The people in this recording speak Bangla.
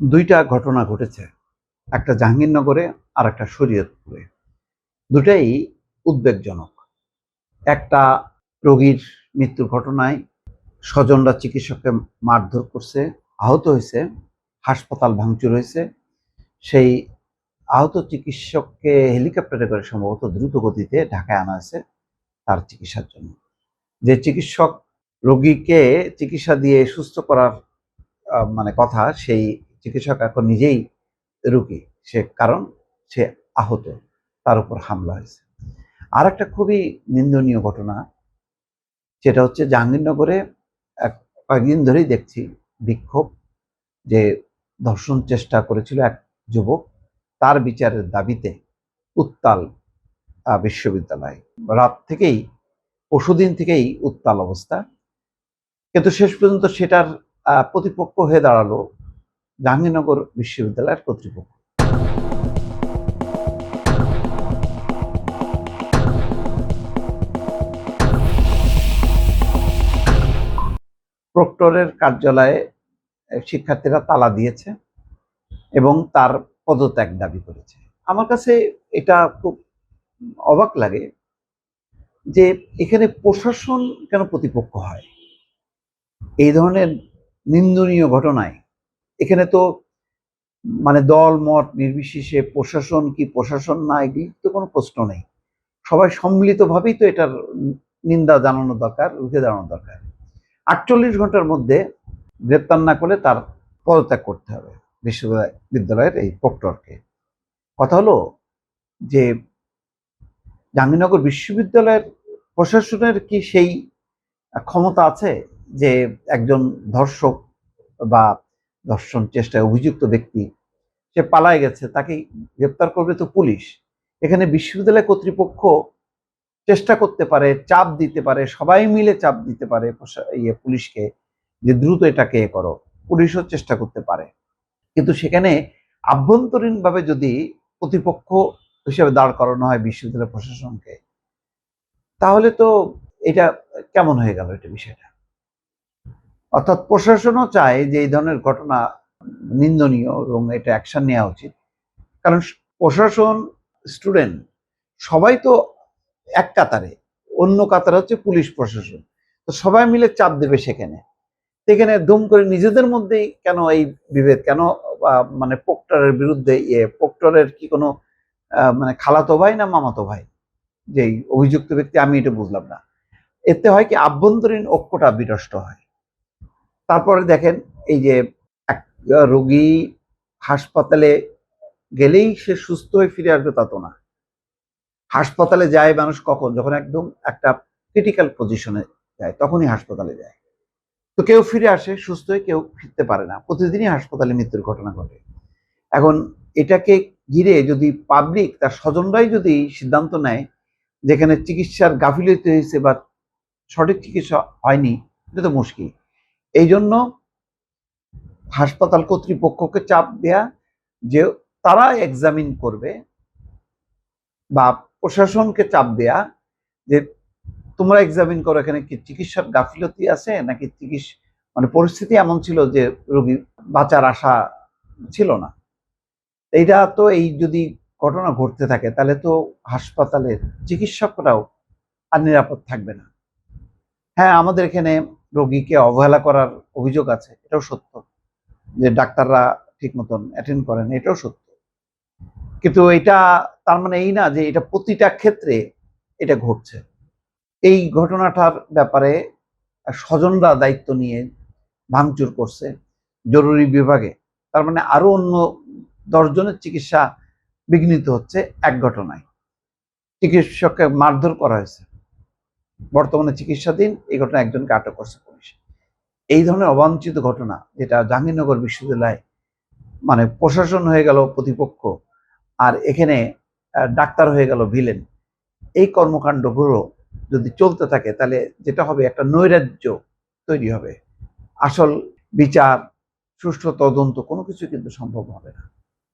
দুইটা ঘটনা ঘটেছে, একটা জাহাঙ্গীরনগরে আর একটা শরীয়তপুরে। দুটাই উদ্বেগজনক। একটা রোগীর মৃত্যুর ঘটনায় স্বজনরা চিকিৎসককে মারধর করছে, আহত হয়েছে, হাসপাতাল ভাঙচুর হয়েছে। সেই আহত চিকিৎসককে হেলিকপ্টারে করে সম্ভবত দ্রুত গতিতে ঢাকায় আনা হয়েছে তার চিকিৎসার জন্য। যে চিকিৎসক রোগীকে চিকিৎসা দিয়ে সুস্থ করার কথা, সেই চিকিৎসক এখন নিজেই রোগী, কারণ সে আহত, তার উপর হামলা হয়েছে। আর একটা খুবই নিন্দনীয় ঘটনা, সেটা হচ্ছে জাহাঙ্গীরনগরে কয়েকদিন ধরেই দেখছি বিক্ষোভ, যে ধর্ষণ চেষ্টা করেছিল এক যুবক, তার বিচারের দাবিতে উত্তাল বিশ্ববিদ্যালয়। রাত থেকেই, পরশুদিন থেকেই উত্তাল অবস্থা। কিন্তু শেষ পর্যন্ত সেটার প্রতিপক্ষ হয়ে দাঁড়ালো জাহাঙ্গীরনগর বিশ্ববিদ্যালয়ের কর্তৃপক্ষ। প্রক্টরের কার্যালয়ে শিক্ষার্থীরা তালা দিয়েছে এবং তার পদত্যাগ দাবি করেছে। আমার কাছে এটা খুব অবাক লাগে যে এখানে প্রশাসন কেন প্রতিপক্ষ হয় এই ধরনের নিন্দনীয় ঘটনায়। এখানে তো দল মত নির্বিশেষে প্রশাসন কি প্রশাসন না, এগুলি তো কোনো প্রশ্ন নেই। সবাই সম্মিলিতভাবেই তো এটার নিন্দা জানানো দরকার, রুখে দাঁড়ানো দরকার। 48 ঘন্টার মধ্যে গ্রেপ্তার না করলে তার পদত্যাগ করতে হবে বিশ্ববিদ্যালয়ের এই প্রক্টরকে। কথা হলো যে জাহাঙ্গীরনগর বিশ্ববিদ্যালয়ের প্রশাসনের কি সেই ক্ষমতা আছে যে একজন ধর্ষক বা ধর্ষণ চেষ্টায় অভিযুক্ত ব্যক্তি, সে পালায় গেছে, তাকে গ্রেপ্তার করবে তো পুলিশ। এখানে বিশ্ববিদ্যালয় কর্তৃপক্ষ চেষ্টা করতে পারে, চাপ দিতে পারে, সবাই মিলে চাপ দিতে পারে পুলিশকে যে দ্রুত এটাকে করো। পুলিশও চেষ্টা করতে পারে, কিন্তু সেখানে আভ্যন্তরীণভাবে যদি প্রতিপক্ষ হিসেবে দাঁড় করানো হয় বিশ্ববিদ্যালয় প্রশাসনকে, তাহলে তো এটা কেমন হয়ে গেল এটা বিষয়টা। অর্থাৎ প্রশাসনও চায় যে এই ধরনের ঘটনা নিন্দনীয় এবং এটা অ্যাকশন নেওয়া উচিত। কারণ প্রশাসন, স্টুডেন্ট সবাই তো এক কাতারে, অন্য কাতারে হচ্ছে পুলিশ প্রশাসন। তো সবাই মিলে চাপ দেবে সেখানে দুম করে নিজেদের মধ্যেই কেন এই বিভেদ, কেন প্রক্টরের বিরুদ্ধে প্রক্টরের কি কোনো খালাতো ভাই না মামাতো ভাই যেই অভিযুক্ত ব্যক্তি, আমি এটা বুঝলাম না। এতে হয় কি আভ্যন্তরীণ ঐক্যটা বিনষ্ট হয়। তারপরে দেখেন এই যে এক রোগী হাসপাতালে গেলেই সে সুস্থ হয়ে ফিরে আসবে তা তো না। হাসপাতালে যায় মানুষ কখন, যখন একদম একটা ক্রিটিক্যাল পজিশনে যায়, তখনই হাসপাতালে যায়। তো কেউ ফিরে আসে সুস্থ হয়ে, কেউ ফিরতে পারে না। প্রতিদিনই হাসপাতালে মৃত্যুর ঘটনা ঘটে। এখন এটাকে ঘিরে যদি পাবলিক, তার স্বজনরাই যদি সিদ্ধান্ত নেয় যেখানে চিকিৎসার গাফিলতি হয়েছে বা সঠিক চিকিৎসা হয়নি, এটা তো মুশকিল। এই জন্য হাসপাতাল কর্তৃপক্ষকে চাপ দেয়া যে তারা এক্সামিন করবে, বা প্রশাসনকে চাপ দেয়া যে তোমরা এক্সামিন করো এখানে কি চিকিৎসার গাফিলতি আছে নাকি পরিস্থিতি এমন ছিল যে রোগী বাঁচার আশা ছিল না। এইটা তো, এই যদি ঘটনা ঘটতে থাকে তাহলে তো হাসপাতালের চিকিৎসকরাও আর নিরাপদ থাকবে না। হ্যাঁ, আমাদের এখানে রোগীকে অবহেলা করার অভিযোগ আছে, এটাও সত্য, যে ডাক্তাররা ঠিক মতন অ্যাটেন্ড করেন, এটাও সত্য। কিন্তু এটা তার মানে এই না যে এটা প্রতিটা ক্ষেত্রে এটা ঘটছে। এই ঘটনাটার ব্যাপারে স্বজনরা দায়িত্ব নিয়ে ভাঙচুর করছে জরুরি বিভাগে, তার মানে আরো অন্য 10 জনের চিকিৎসা বিঘ্নিত হচ্ছে এক ঘটনায়। চিকিৎসককে মারধর করা হয়েছে, বর্তমানে চিকিৎসাধীন। এই ঘটনা একজনকে আটক করছে পুলিশ। এই ধরনের অবাঞ্ছিত ঘটনা, যেটা জাহাঙ্গীরনগর বিশ্ববিদ্যালয় প্রশাসন হয়ে গেল প্রতিপক্ষ, আর এখানে ডাক্তার হয়ে গেল ভিলেন, এই কর্মকাণ্ডগুলো যদি চলতে থাকে তাহলে যেটা হবে, একটা নৈরাজ্য তৈরি হবে। আসল বিচার, সুষ্ঠু তদন্ত কোনো কিছু কিন্তু সম্ভব হবে না।